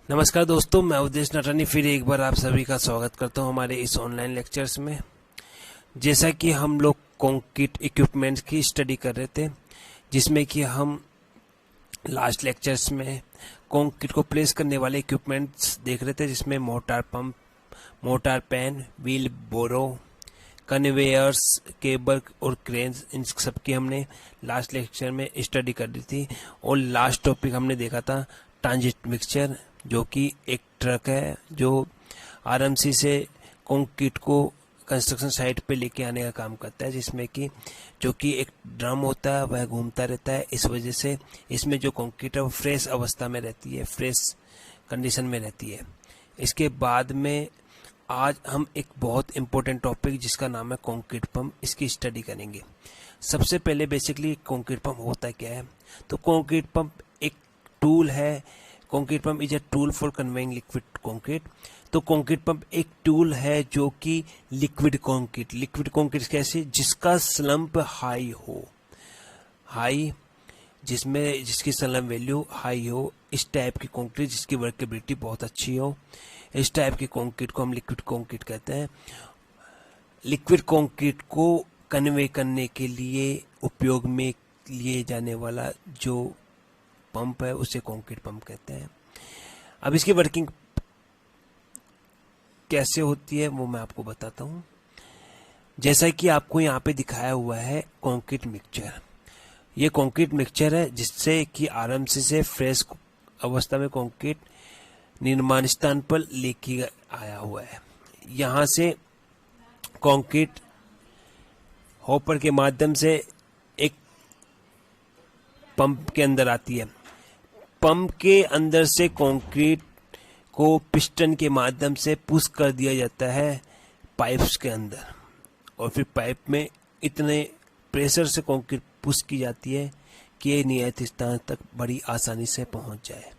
नमस्कार दोस्तों, मैं अवधेश नटरानी फिर एक बार आप सभी का स्वागत करता हूं हमारे इस ऑनलाइन लेक्चर्स में। जैसा कि हम लोग कंक्रीट इक्विपमेंट्स की स्टडी कर रहे थे, जिसमें कि हम लास्ट लेक्चर्स में कंक्रीट को प्लेस करने वाले इक्विपमेंट्स देख रहे थे, जिसमें mortar pump, mortar pan, wheelbarrow, conveyors, cable और क्रेन्स, इन सब की हमने लास्ट लेक्चर में स्टडी कर ली थी। और लास्ट टॉपिक हमने देखा था ट्रांजिट मिक्सचर, जो कि एक ट्रक है जो आरएमसी से कंक्रीट को कंस्ट्रक्शन साइट पे लेके आने का काम करता है, जिसमें कि जो कि एक ड्रम होता है वह घूमता रहता है। इस वजह से इसमें जो कंक्रीट है वो फ्रेश अवस्था में रहती है, फ्रेश कंडीशन में रहती है। इसके बाद में आज हम एक बहुत इम्पोर्टेंट टॉपिक जिसका नाम है कंक्रीट पंप, इसकी स्टडी करेंगे। सबसे पहले बेसिकली कंक्रीट पंप होता क्या है? तो कंक्रीट पंप एक टूल है। Concrete pump is a tool for conveying liquid concrete. तो कंक्रीट पंप एक टूल है जो कि लिक्विड कंक्रीट कैसे? जिसका स्लम्प हाई हो, हाई जिसमें जिसकी स्लम्प वैल्यू हाई हो, इस टाइप की कंक्रीट जिसकी वर्केबिलिटी बहुत अच्छी हो, इस टाइप की कंक्रीट को हम लिक्विड कंक्रीट कहते हैं। लिक्विड कंक्रीट को कन्वे करने के लिए उपयोग में लिए जाने वाला जो पंप है उसे कंक्रीट पंप कहते हैं। अब इसकी वर्किंग कैसे होती है वो मैं आपको बताता हूँ। जैसा कि आपको यहाँ पे दिखाया हुआ है कंक्रीट मिक्सचर, ये कंक्रीट मिक्सचर है जिससे कि आरएमसी से फ्रेश अवस्था में कंक्रीट निर्माण स्थान पर लेके आया हुआ है। यहाँ से कंक्रीट हॉपर के माध्यम से एक पंप के अंदर आती है। पंप के अंदर से कंक्रीट को पिस्टन के माध्यम से पुश कर दिया जाता है पाइप्स के अंदर, और फिर पाइप में इतने प्रेशर से कंक्रीट पुश की जाती है कि ये नियत स्थान तक बड़ी आसानी से पहुंच जाए।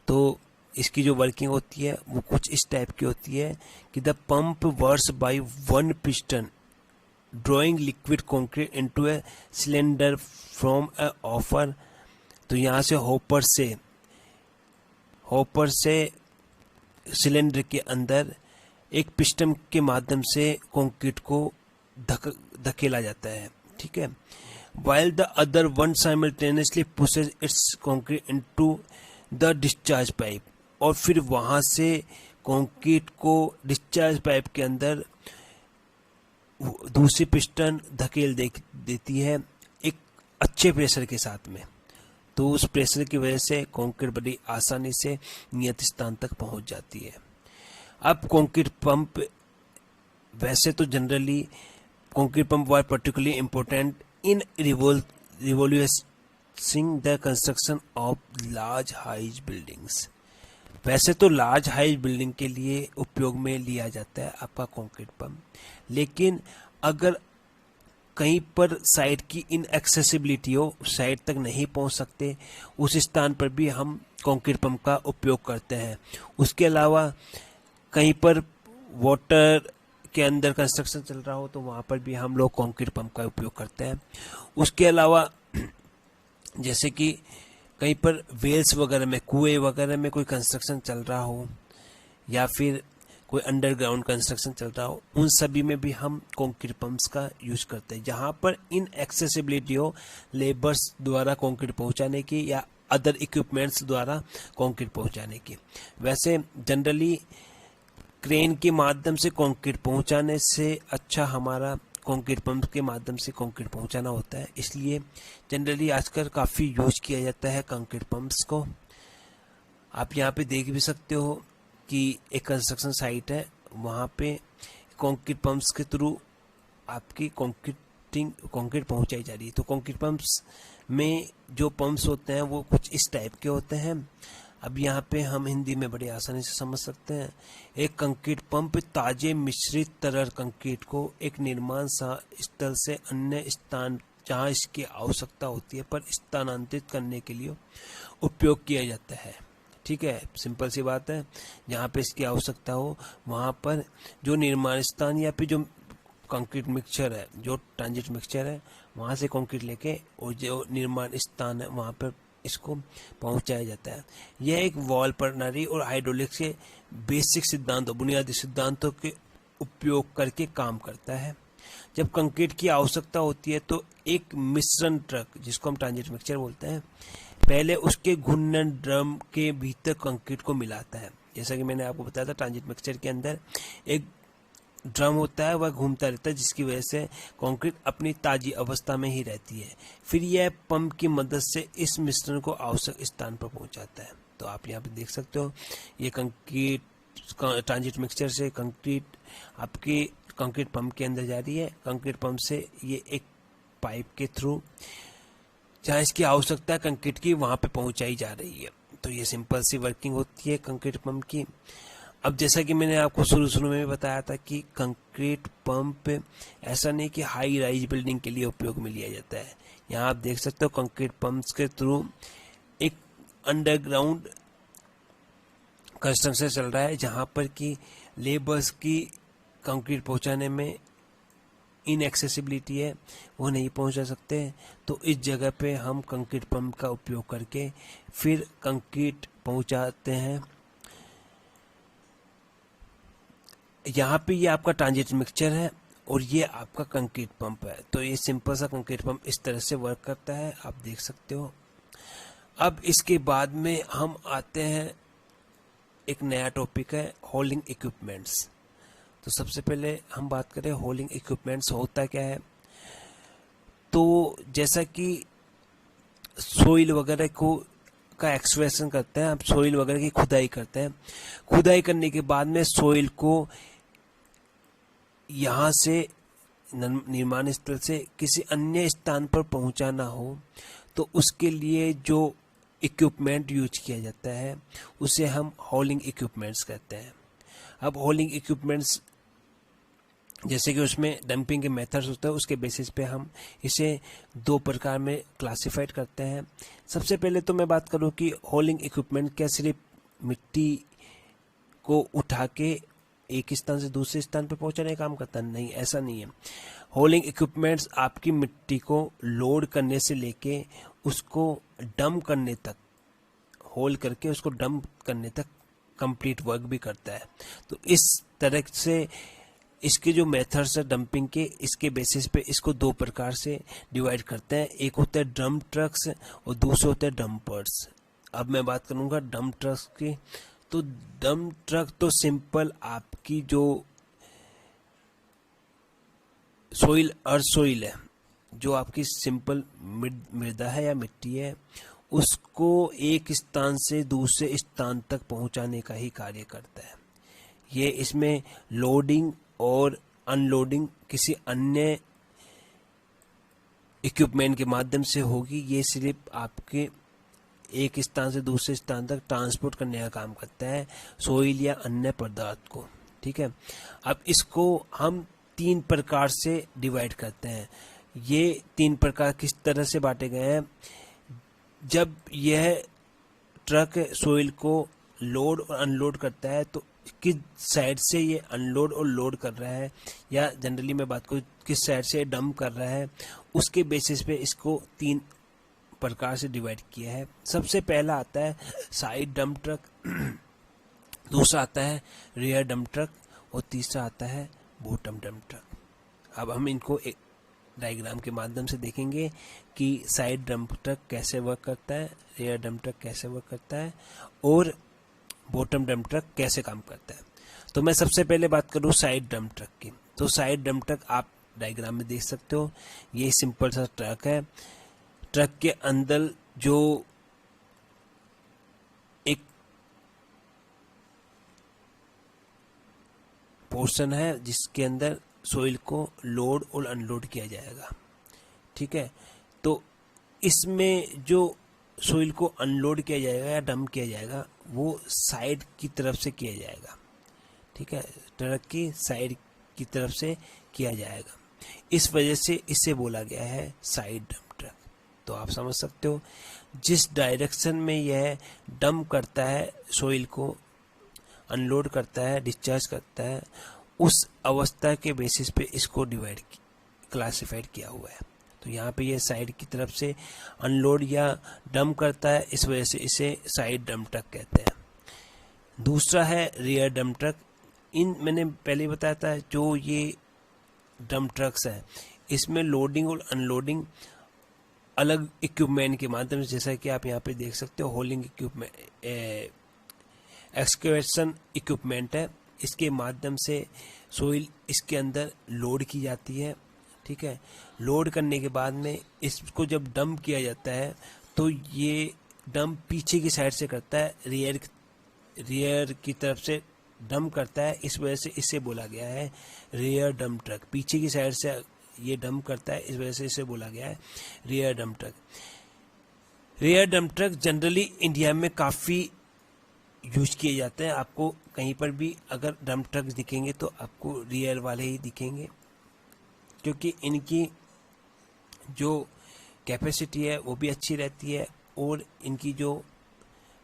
तो इसकी जो वर्किंग होती है वो कुछ इस टाइप की होती है कि the pump works by one piston drawing liquid concrete into a cylinder from A hopper. तो यहाँ से हॉपर से सिलेंडर के अंदर एक पिस्टन के माध्यम से कंक्रीट को धकेला जाता है, ठीक है। while the other one simultaneously pushes its concrete into the discharge pipe, और फिर वहां से कंक्रीट को डिस्चार्ज पाइप के अंदर दूसरी पिस्टन धकेल देती है एक अच्छे प्रेशर के साथ में। तो उस प्रेशर की वजह से कंक्रीट बड़ी आसानी से नियत स्थान तक पहुंच जाती है। अब कंक्रीट पंप, वैसे तो generally concrete pump are particularly important in revolutionising the construction of large heights buildings. वैसे तो लार्ज हाइज बिल्डिंग के लिए उपयोग में लिया जाता है आपका कंक्रीट पंप, लेकिन अगर कहीं पर साइट की इनएक्सेसिबिलिटी हो, साइट तक नहीं पहुंच सकते, उस स्थान पर भी हम कंक्रीट पंप का उपयोग करते हैं। उसके अलावा कहीं पर वाटर के अंदर कंस्ट्रक्शन चल रहा हो तो वहाँ पर भी हम लोग कंक्रीट पंप का उपयोग करते हैं। उसके अलावा जैसे कि कहीं पर वेल्स वगैरह में, कुएं वगैरह में कोई कंस्ट्रक्शन चल रहा हो, या फिर कोई अंडरग्राउंड कंस्ट्रक्शन चल रहा हो, उन सभी में भी हम कंक्रीट पंप्स का यूज करते हैं, जहाँ पर इनएक्सेसिबिलिटी हो लेबर्स द्वारा कंक्रीट पहुँचाने की या अदर इक्विपमेंट्स द्वारा कंक्रीट पहुँचाने की। वैसे जनरली क्रेन के माध्यम से कंक्रीट पहुँचाने से अच्छा हमारा कंक्रीट पंप के माध्यम से कंक्रीट पहुँचाना होता है, इसलिए जनरली आजकल काफ़ी यूज किया जाता है कंक्रीट पंप्स को। आप यहाँ पे देख भी सकते हो कि एक कंस्ट्रक्शन साइट है, वहाँ पे कंक्रीट पंप्स के थ्रू आपकी कंक्रीट पहुँचाई जा रही है। तो कंक्रीट पंप्स में जो पंप्स होते हैं वो कुछ इस टाइप के होते हैं। अब यहाँ पे हम हिंदी में बड़ी आसानी से समझ सकते हैं। एक कंक्रीट पंप ताजे मिश्रित तरल कंक्रीट को एक निर्माण स्थल से अन्य स्थान जहाँ इसकी आवश्यकता होती है पर स्थानांतरित करने के लिए उपयोग किया जाता है, ठीक है। सिंपल सी बात है, जहाँ पे इसकी आवश्यकता हो वहाँ पर जो निर्माण स्थान या फिर जो कंक्रीट मिक्सचर है, जो ट्रांजिट मिक्सचर है, वहाँ से कंक्रीट लेके और जो निर्माण स्थान है वहाँ पर इसको पहुंचाया जाता है। यह एक वॉल प्रणाली और हाइड्रोलिक्स के बेसिक सिद्धांतों, बुनियादी सिद्धांतों के उपयोग करके काम करता है। जब कंक्रीट की आवश्यकता होती है तो एक मिश्रण ट्रक, जिसको हम ट्रांजिट मिक्सचर बोलते हैं, पहले उसके घूर्णन ड्रम के भीतर कंक्रीट को मिलाता है। जैसा कि मैंने आपको बताया था, ट्रांजिट मिक्सचर के अंदर एक ड्रम होता है, वह घूमता रहता है, जिसकी वजह से कंक्रीट अपनी ताजी अवस्था में ही रहती है। फिर यह पंप की मदद से इस मिश्रण को आवश्यक स्थान पर पहुंचाता है। तो आप यहाँ पे देख सकते हो, ये कंक्रीट ट्रांजिट मिक्सचर से कंक्रीट आपकी कंक्रीट पंप के अंदर जा रही है। कंक्रीट पंप से ये एक पाइप के थ्रू जहाँ इसकी आवश्यकता है कंक्रीट की, वहाँ पे पहुँचाई जा रही है। तो ये सिंपल सी वर्किंग होती है कंक्रीट पंप की। अब जैसा कि मैंने आपको शुरू में भी बताया था कि कंक्रीट पंप ऐसा नहीं कि हाई राइज बिल्डिंग के लिए उपयोग में लिया जाता है। यहाँ आप देख सकते हो कंक्रीट पंप्स के थ्रू एक अंडरग्राउंड कंस्ट्रक्शन चल रहा है, जहाँ पर कि लेबर्स की कंक्रीट पहुँचाने में इनएक्सेसिबिलिटी है, वो नहीं पहुंचा सकते। तो इस जगह पे हम कंक्रीट पंप का उपयोग करके फिर कंक्रीट पहुंचाते हैं। यहाँ पे ये आपका ट्रांजिट मिक्सचर है और ये आपका कंक्रीट पंप है। तो ये सिंपल सा कंक्रीट पंप इस तरह से वर्क करता है, आप देख सकते हो। अब इसके बाद में हम आते हैं, एक नया टॉपिक है होलिंग इक्विपमेंट्स। तो सबसे पहले हम बात करें होलिंग इक्विपमेंट्स होता क्या है। तो जैसा कि सोइल वगैरह को का एक्सट्रैक्शन करते हैं, आप सोइल वगैरह की खुदाई करते हैं। खुदाई करने के बाद में सोइल को यहाँ से निर्माण स्थल से किसी अन्य स्थान पर पहुँचाना हो, तो उसके लिए जो इक्विपमेंट यूज किया जाता है उसे हम होलिंग इक्विपमेंट्स कहते हैं। अब होलिंग इक्विपमेंट्स जैसे कि उसमें डंपिंग के मेथड्स होते हैं, उसके बेसिस पे हम इसे दो प्रकार में क्लासिफाइड करते हैं। सबसे पहले तो मैं बात करूं कि होलिंग इक्विपमेंट क्या सिर्फ मिट्टी को उठा के एक स्थान से दूसरे स्थान पर पहुंचाने का काम करता है? नहीं, ऐसा नहीं है। होलिंग इक्विपमेंट्स आपकी मिट्टी को लोड करने से लेके उसको डंप करने तक, होल करके उसको डंप करने तक कंप्लीट वर्क भी करता है। तो इस तरह से इसके जो मेथड्स है डंपिंग के, इसके बेसिस पे इसको दो प्रकार से डिवाइड करते हैं। एक होता है डंप ट्रक्स और दूसरे होते हैं डंपर्स। अब मैं बात करूंगा डंप ट्रक्स की। तो डंप ट्रक तो सिंपल आपकी जो सोइल, अर्थ सोइल है, जो आपकी सिंपल मृदा है या मिट्टी है, उसको एक स्थान से दूसरे स्थान तक पहुंचाने का ही कार्य करता है। ये इसमें लोडिंग और अनलोडिंग किसी अन्य इक्विपमेंट के माध्यम से होगी। ये सिर्फ आपके एक स्थान से दूसरे स्थान तक ट्रांसपोर्ट करने का काम करता है, सोइल या अन्य पदार्थ को। ठीक है, अब इसको हम तीन प्रकार से डिवाइड करते हैं। ये तीन प्रकार किस तरह से बांटे गए हैं? जब यह ट्रक सोइल को लोड और अनलोड करता है तो किस साइड से ये अनलोड और लोड कर रहा है, या जनरली मैं बात करूँ किस साइड से डंप कर रहा है, उसके बेसिस पे इसको तीन प्रकार से डिवाइड किया है। सबसे पहला आता है साइड डंप ट्रक, दूसरा आता है रियर डंप ट्रक और तीसरा आता है बॉटम डंप ट्रक। अब हम इनको एक डायग्राम के माध्यम से देखेंगे कि साइड डंप ट्रक कैसे वर्क करता है, रियर डंप ट्रक कैसे वर्क करता है और बॉटम डंप ट्रक कैसे काम करता है। तो मैं सबसे पहले बात करूँ साइड डंप ट्रक की। तो साइड डंप ट्रक आप डायग्राम में देख सकते हो, ये सिंपल सा ट्रक है। ट्रक के अंदर जो एक पोर्शन है जिसके अंदर सोइल को लोड और अनलोड किया जाएगा। ठीक है, तो इसमें जो सोइल को अनलोड किया जाएगा या डंप किया जाएगा वो साइड की तरफ से किया जाएगा। ठीक है, ट्रक की साइड की तरफ से किया जाएगा, इस वजह से इसे बोला गया है साइड डंप ट्रक। तो आप समझ सकते हो जिस डायरेक्शन में यह डंप करता है, सोइल को अनलोड करता है, डिस्चार्ज करता है, उस अवस्था के बेसिस पे इसको क्लासिफाइड किया हुआ है। तो यहाँ पे ये साइड की तरफ से अनलोड या डंप करता है, इस वजह से इसे साइड डंप ट्रक कहते हैं। दूसरा है रियर डंप ट्रक। मैंने पहले बताया था, जो ये डंप ट्रक्स है इसमें लोडिंग और अनलोडिंग अलग इक्विपमेंट के माध्यम से, जैसा कि आप यहाँ पे देख सकते हो, होलिंग इक्विपमेंट, एक्सकेवेशन इक्विपमेंट है, इसके माध्यम से सोइल इसके अंदर लोड की जाती है। ठीक है, लोड करने के बाद में इसको जब डंप किया जाता है तो ये डंप पीछे की साइड से करता है, रियर की तरफ से डंप करता है, इस वजह से इसे बोला गया है रियर डंप ट्रक। पीछे की साइड से ये डंप करता है, इस वजह से इसे बोला गया है rear dump truck. Rear dump truck generally India में काफ़ी यूज किए जाते हैं। आपको कहीं पर भी अगर डंप ट्रक दिखेंगे तो आपको रियर वाले ही दिखेंगे, क्योंकि इनकी जो कैपेसिटी है वो भी अच्छी रहती है और इनकी जो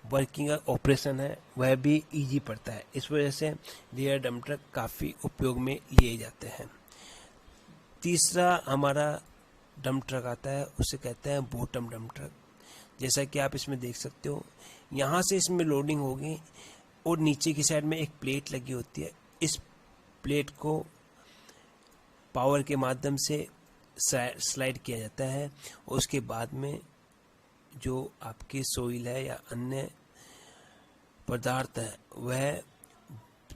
वर्किंग ऑपरेशन है वह भी इजी पड़ता है। इस वजह से रियर डंप ट्रक काफ़ी उपयोग में लिए जाते हैं। तीसरा हमारा डंप ट्रक आता है, उसे कहते हैं बॉटम डंप ट्रक। जैसा कि आप इसमें देख सकते हो, यहाँ से इसमें लोडिंग होगी और नीचे की साइड में एक प्लेट लगी होती है। इस प्लेट को पावर के माध्यम से स्लाइड किया जाता है और उसके बाद में जो आपकी सोइल है या अन्य पदार्थ है वह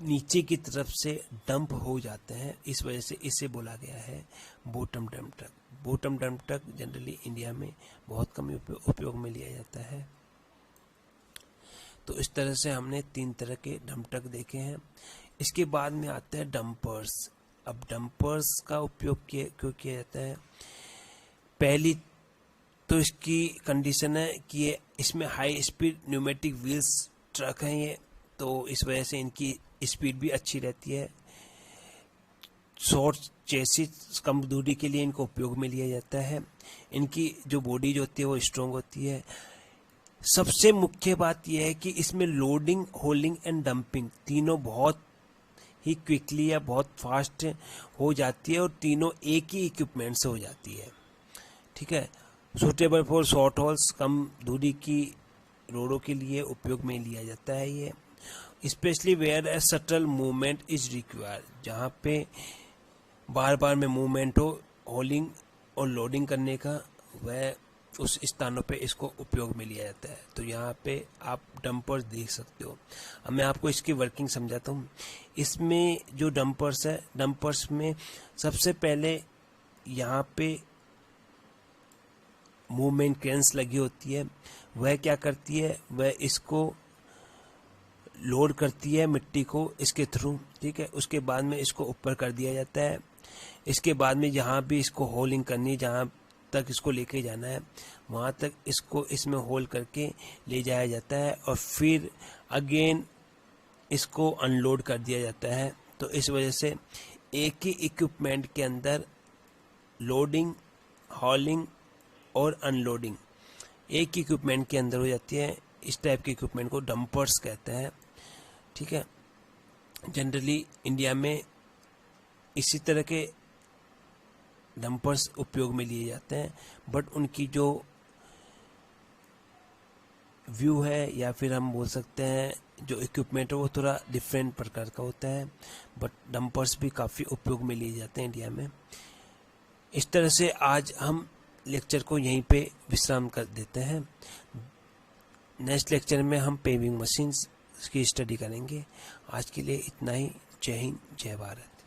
नीचे की तरफ से डंप हो जाते हैं, इस वजह से इसे बोला गया है bottom dump truck. Bottom dump truck generally India में बहुत कम उपयोग में लिया जाता है। तो इस तरह से हमने 3 तरह के डंप ट्रक देखे हैं। इसके बाद में आते हैं डंपर्स। अब डंपर्स का उपयोग क्यों किया जाता है? पहली तो इसकी कंडीशन है कि ये इसमें high speed pneumatic wheels truck हैं ये, तो इस वजह से इनकी स्पीड भी अच्छी रहती है। शॉर्ट चेसिस, कम दूरी के लिए इनको उपयोग में लिया जाता है। इनकी जो बॉडी जो होती है वो स्ट्रॉन्ग होती है। सबसे मुख्य बात यह है कि इसमें लोडिंग, होल्डिंग एंड डंपिंग तीनों बहुत ही क्विकली या बहुत फास्ट हो जाती है और तीनों एक ही इक्विपमेंट से हो जाती है। ठीक है, सूटेबल फॉर शॉर्ट हॉल्स, कम दूरी की रोडों के लिए उपयोग में लिया जाता है ये। Specially where a subtle movement is required, जहाँ पे बार बार में मूवमेंट हो, होलिंग और लोडिंग करने का, वह उस स्थानों पे इसको उपयोग में लिया जाता है। तो यहाँ पे आप डंपर्स देख सकते हो। अब मैं आपको इसकी वर्किंग समझाता हूँ। इसमें जो डंपर्स है, डंपर्स में सबसे पहले यहाँ पे मूवमेंट क्रेन्स लगी होती है। वह क्या करती है, वह इसको लोड करती है मिट्टी को इसके थ्रू। ठीक है, उसके बाद में इसको ऊपर कर दिया जाता है। इसके बाद में जहाँ भी इसको होलिंग करनी है, जहाँ तक इसको लेके जाना है वहाँ तक इसको इसमें होल करके ले जाया जाता है और फिर अगेन इसको अनलोड कर दिया जाता है। तो इस वजह से एक ही इक्विपमेंट के अंदर लोडिंग, हॉलिंग और अनलोडिंग एक ही इक्विपमेंट के अंदर हो जाती है। इस टाइप के इक्विपमेंट को डंपर्स कहते हैं। ठीक है, जनरली इंडिया में इसी तरह के डंपर्स उपयोग में लिए जाते हैं, बट उनकी जो व्यू है या फिर हम बोल सकते हैं जो इक्विपमेंट है वो थोड़ा डिफरेंट प्रकार का होता है, बट डंपर्स भी काफ़ी उपयोग में लिए जाते हैं इंडिया में। इस तरह से आज हम लेक्चर को यहीं पे विश्राम कर देते हैं। नेक्स्ट लेक्चर में हम पेविंग मशीन्स की स्टडी करेंगे। आज के लिए इतना ही। जय हिंद, जय भारत।